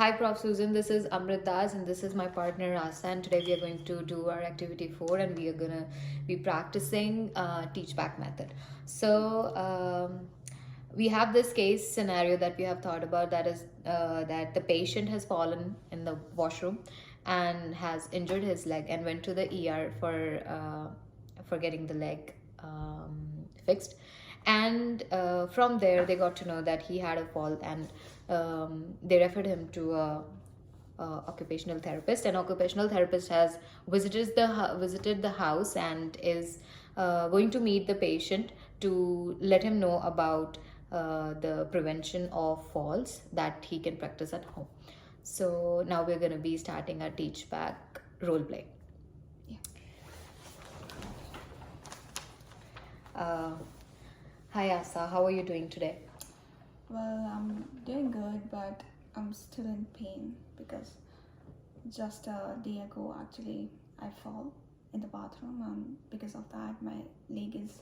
Hi, Prof. Susan. This is Amrit Das, and this is my partner Asa. And today we are going to do our activity 4, and we are gonna be practicing teach back method. So we have this case scenario that we have thought about. That is that the patient has fallen in the washroom and has injured his leg and went to the ER for getting the leg fixed. And from there, they got to know that he had a fall, and they referred him to a occupational therapist. An occupational therapist has visited the house and is going to meet the patient to let him know about the prevention of falls that he can practice at home. So now we're going to be starting our teach back role play. Yeah. Uh, Hi Asa, how are you doing today? Well, I'm doing good, but I'm still in pain because just a day ago, actually, I fall in the bathroom, and because of that, my leg is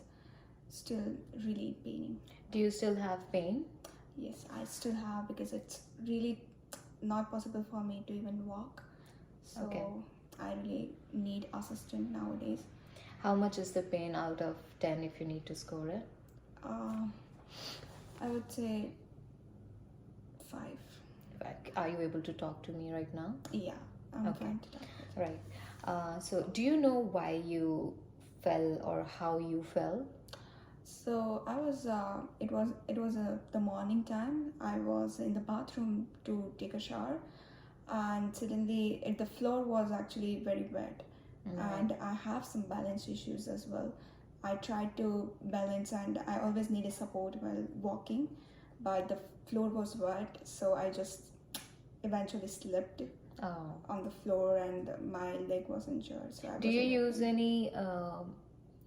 still really paining. Do you still have pain? Yes, I still have because it's really not possible for me to even walk. So Okay. I really need assistance nowadays. How much is the pain out of 10 if you need to score it? Uh, I would say 5. Are you able to talk to me right now? Yeah, I'm Okay. fine to talk with. Right. So do you know why you fell or how you fell? So I was, it was the morning time. I was in the bathroom to take a shower, and suddenly the floor was actually very wet, and I have some balance issues as well. I tried to balance, and I always needed support while walking, but the floor was wet, so I just eventually slipped Oh. on the floor, and my leg was injured. So I Do was you in a use any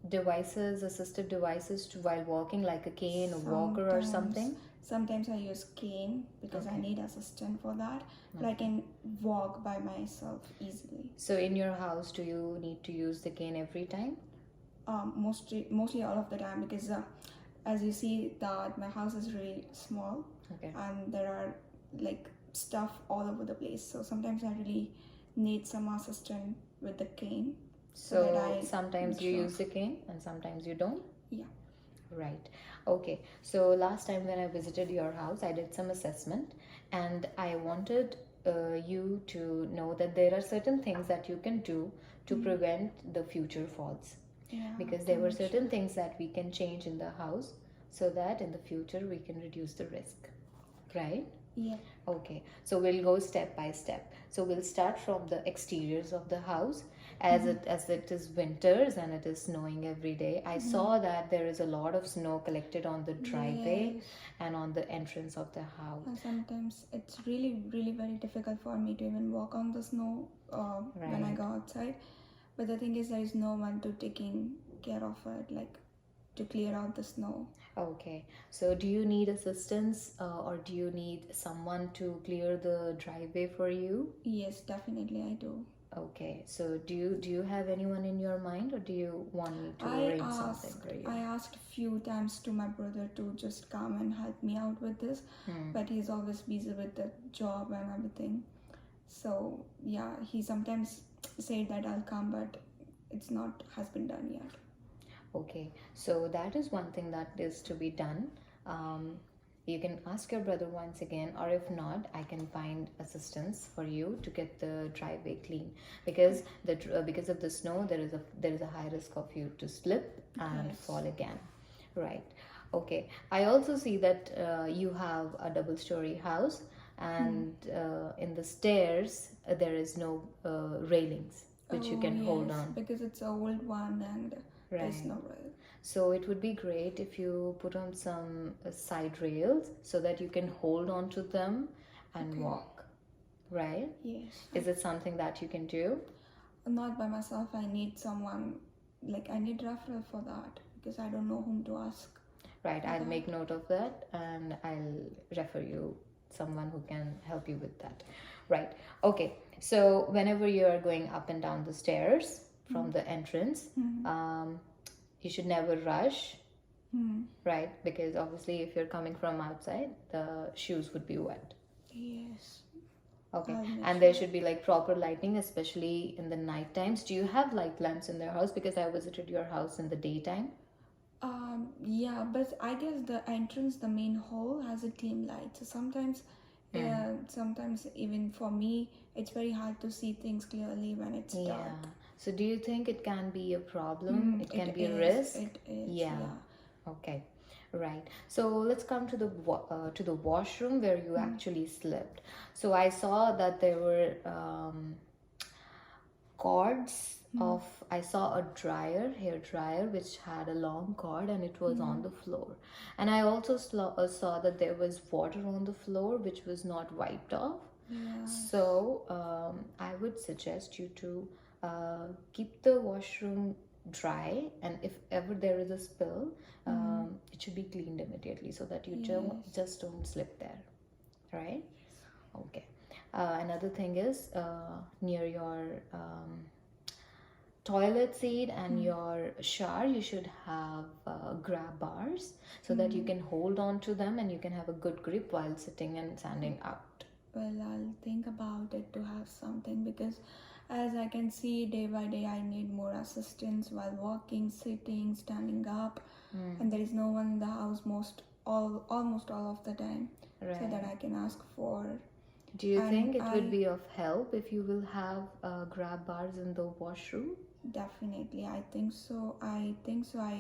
devices, assistive devices while walking, like a cane, a walker, or something? Sometimes I use cane because I Okay. need assistant for that, but I can walk by myself easily. So in your house, do you need to use the cane every time? Mostly all of the time, because as you see that my house is really small, Okay. and there are like stuff all over the place. So sometimes I really need some assistant with the cane. So sometimes you use the cane and sometimes you don't? Yeah. Right. Okay. So last time when I visited your house, I did some assessment and I wanted you to know that there are certain things that you can do to prevent the future falls. Yeah, Because there were certain things that we can change in the house so that in the future we can reduce the risk. Right? Yeah. Okay, so we'll go step by step. So we'll start from the exteriors of the house. As it is winters and it is snowing every day. I saw that there is a lot of snow collected on the driveway and on the entrance of the house. And sometimes it's really very difficult for me to even walk on the snow when I go outside. But the thing is, there is no one to taking care of it, like to clear out the snow. Okay, so do you need assistance or do you need someone to clear the driveway for you? Yes, definitely I do. Okay, so do you have anyone in your mind or do you want me to arrange something for you? I asked a few times to my brother to just come and help me out with this, but he's always busy with the job and everything. So yeah, he sometimes said that I'll come, but it's not has been done yet. Okay, so that is one thing that is to be done. You can ask your brother once again, or if not, I can find assistance for you to get the driveway clean. Because because of the snow, there is a high risk of you to slip and fall again. Right. Okay. I also see that you have a double-story house, and in the stairs there is no railings which you can hold on. Because it's an old one and there's no rail. So it would be great if you put on some side rails so that you can hold on to them and walk, right? Yes. Is it something that you can do? Not by myself. I need someone, like I need referral for that because I don't know whom to ask. Right, I'll make note of that and I'll refer you someone who can help you with that. Right. Okay. So whenever you are going up and down the stairs from the entrance, you should never rush, right? Because obviously if you're coming from outside, the shoes would be wet. Yes. Okay. I'll make And there should be like proper lighting, especially in the night times. Do you have like lamps in their house? Because I visited your house in the daytime. Yeah, but I guess the entrance, the main hall, has a dim light. So sometimes, sometimes even for me, it's very hard to see things clearly when it's Yeah. dark. So do you think it can be a problem? It can It be a is. risk? It is. Yeah. Yeah. Okay. Right. So let's come to to the washroom where you actually slept. So I saw that there were cords of, I saw a hair dryer, which had a long cord and it was on the floor. And I also saw that there was water on the floor which was not wiped off. Yeah. So I would suggest you to keep the washroom dry, and if ever there is a spill, it should be cleaned immediately so that you just don't slip there, right? Okay. Another thing is near your toilet seat and your shower, you should have grab bars so that you can hold on to them and you can have a good grip while sitting and standing out. Well, I'll think about it to have something because as I can see day by day, I need more assistance while walking, sitting, standing up, and there is no one in the house almost all of the time, so that Right. I can ask for. Do you And think it would be of help if you will have grab bars in the washroom? Definitely, I think so. I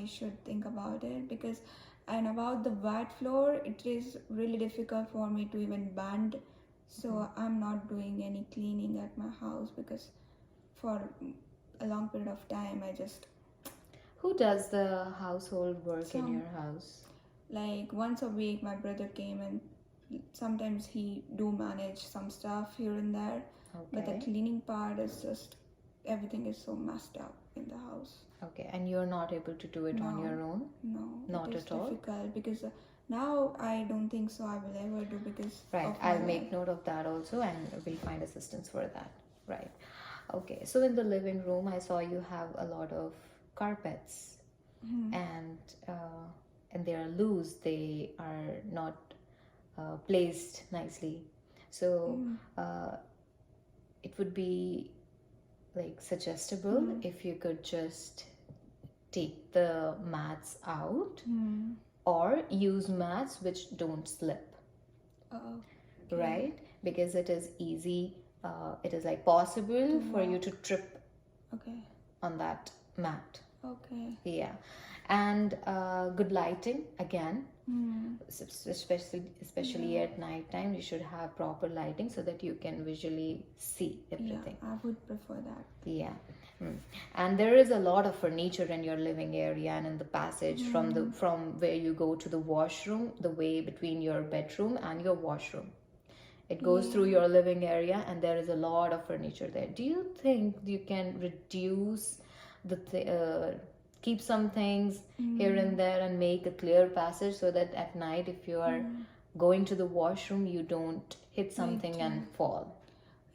should think about it because, and about the wet floor, it is really difficult for me to even bend. So I'm not doing any cleaning at my house because for a long period of time, I just Who does the household work in some your house? like once a week, my brother came and sometimes he do manage some stuff here and there. But the Okay. cleaning part is just everything is so messed up in the house. Okay, and you're not able to do it on No. your own? No, Not it is at all? difficult because now I don't think so I will ever do because Right, of my I'll make life. note of that also and we'll find assistance for that. Right. Okay, so in the living room, I saw you have a lot of carpets and and they are loose, they are not placed nicely. So it would be like suggestible if you could just take the mats out or use mats which don't slip, Oh, right? Because it is easy, it is like possible for you to trip okay, on that mat. okay. Yeah. And good lighting again, especially at night time, you should have proper lighting so that you can visually see Yeah, everything. I would prefer that. Yeah. And there is a lot of furniture in your living area and in the passage from where you go to the washroom, the way between your bedroom and your washroom. It goes through your living area and there is a lot of furniture there. Do you think you can reduce keep some things here and there and make a clear passage so that at night if you are going to the washroom you don't hit something and fall?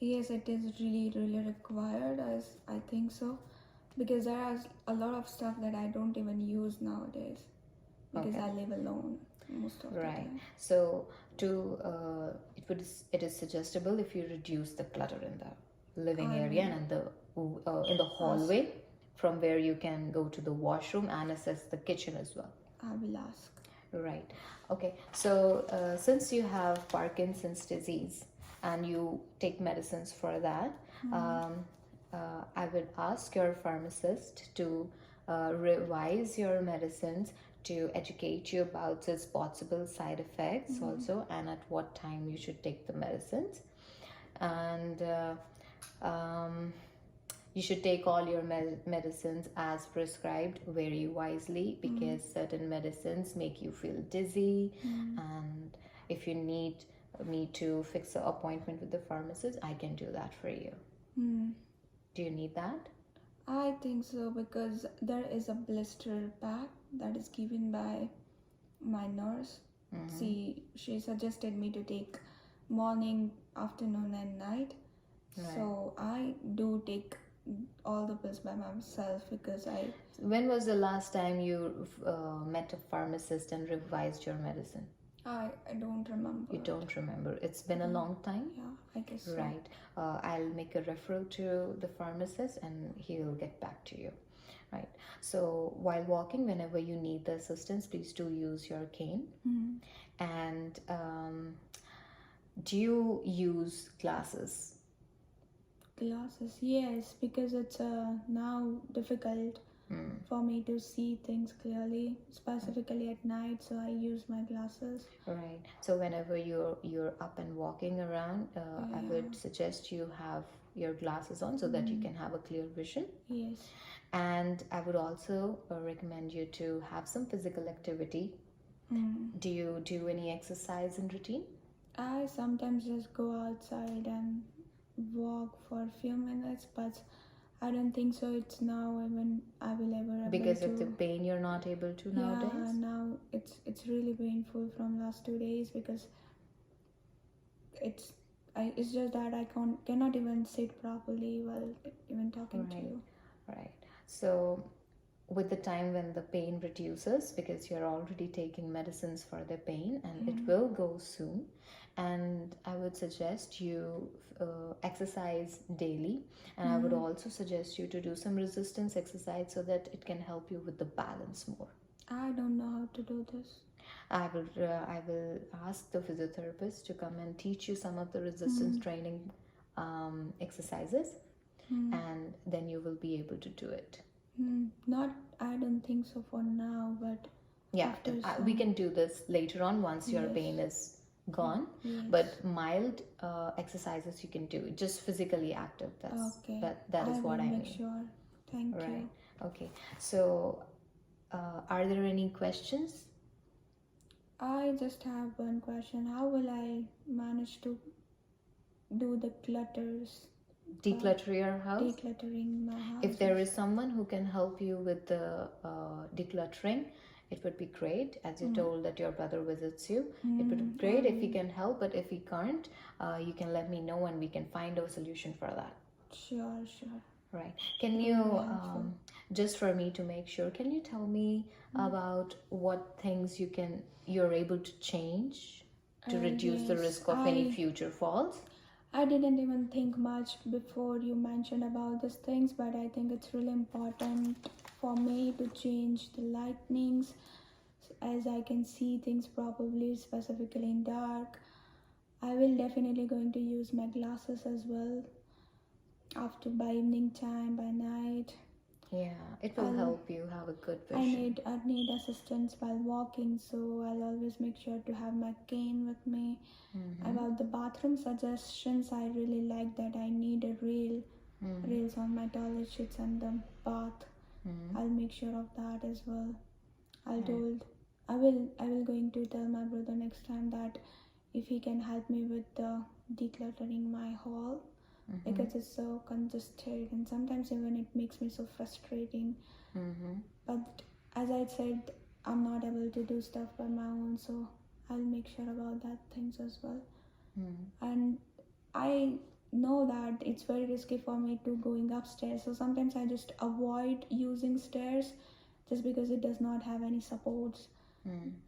Yes, it is really, really required, as I think so, because there is a lot of stuff that I don't even use nowadays because I live alone most of the Right. time. So it is suggestible if you reduce the clutter in the living area and in the hallway from where you can go to the washroom and access the kitchen as well. I will ask. Right. Okay. So since you have Parkinson's disease and you take medicines for that, I would ask your pharmacist to revise your medicines to educate you about its possible side effects also and at what time you should take the medicines. And you should take all your medicines as prescribed very wisely because certain medicines make you feel dizzy. And if you need me to fix an appointment with the pharmacist, I can do that for you. Do you need that? I think so because there is a blister pack that is given by my nurse. She suggested me to take morning, afternoon, and night. So I do take all the pills by myself because When was the last time you met a pharmacist and revised your medicine? I don't remember. You don't remember. It's been a long time? Yeah, I guess so. Right. I'll make a referral to the pharmacist and he'll get back to you. Right. So while walking, whenever you need the assistance, please do use your cane. And do you use glasses? Glasses, yes, because it's now difficult for me to see things clearly, specifically at night. So I use my glasses. Right. So whenever you're up and walking around, I would suggest you have your glasses on so that you can have a clear vision. Yes. And I would also recommend you to have some physical activity. Do you do any exercise in routine? I sometimes just go outside and walk for a few minutes, but I don't think so. It's now even I will ever able Because to. of the pain, you're not able to Yeah, nowadays? now it's really painful from last 2 days because it's just that I cannot even sit properly while even talking to you. Right. So with the time when the pain reduces, because you're already taking medicines for the pain and it will go soon, and I would suggest you exercise daily, and I would also suggest you to do some resistance exercise so that it can help you with the balance more. I don't know how to do this. I will ask the physiotherapist to come and teach you some of the resistance training exercises, and then you will be able to do it. Not, I don't think so for now, but Yeah, after we can do this later on once your pain is gone. But mild exercises you can do, just physically active. okay. That is I what will I make mean. sure. Thank you. Right. Okay. So, are there any questions? I just have one question. How will I manage to do the Declutter your house. decluttering my house? If there is someone who can help you with the decluttering, it would be great. As you told that your brother visits you, it would be great if he can help. But if he can't, you can let me know and we can find a solution for that. Sure. Right. Can you, just for me to make sure, can you tell me about what things you're able to change to reduce the yes, risk of any future falls? I didn't even think much before you mentioned about these things, but I think it's really important for me to change the lightnings as I can see things properly, specifically in dark. I will definitely going to use my glasses as well after by evening time, by night. Yeah, it will help you have a good vision. I need assistance while walking, so I'll always make sure to have my cane with me. About the bathroom suggestions, I really like that I need a rails on my toilet sheets and the bath. I'll make sure of that as well. I will going to tell my brother next time that if he can help me with the decluttering my hall, because it's so congested and sometimes even it makes me so frustrating. But as I said, I'm not able to do stuff by my own, so I'll make sure about that things as well. And I know that it's very risky for me to going upstairs, so sometimes I just avoid using stairs just because it does not have any supports.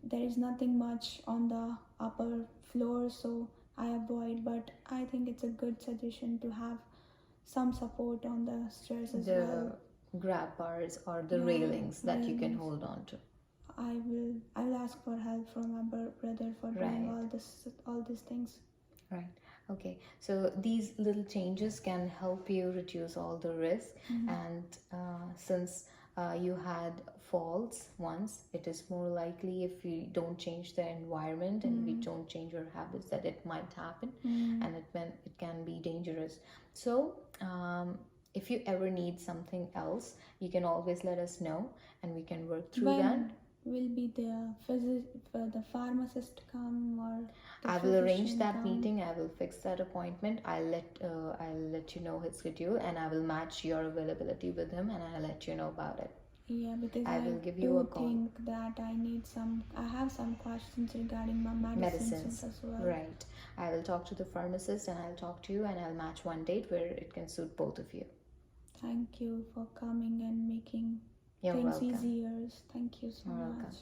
There is nothing much on the upper floor, so I avoid, but I think it's a good suggestion to have some support on the stairs as well. The grab bars or the railings that you can hold on to. I will ask for help from my brother for doing all these things. Right. Okay. So these little changes can help you reduce all the risk, and since you had falls once, it is more likely if we don't change the environment and we don't change our habits that it might happen, and it can be dangerous. So if you ever need something else, you can always let us know and we can work through that. Will be the pharmacist come or I will arrange that meeting. I will fix that appointment. I'll let you know his schedule and I will match your availability with him and I'll let you know about it. Yeah, because I will give you a call. think that I have some questions regarding my medicines as well. Right. I will talk to the pharmacist and I'll talk to you and I'll match one date where it can suit both of you. Thank you for coming and making You're things welcome. easier. Thank you so You're much. welcome.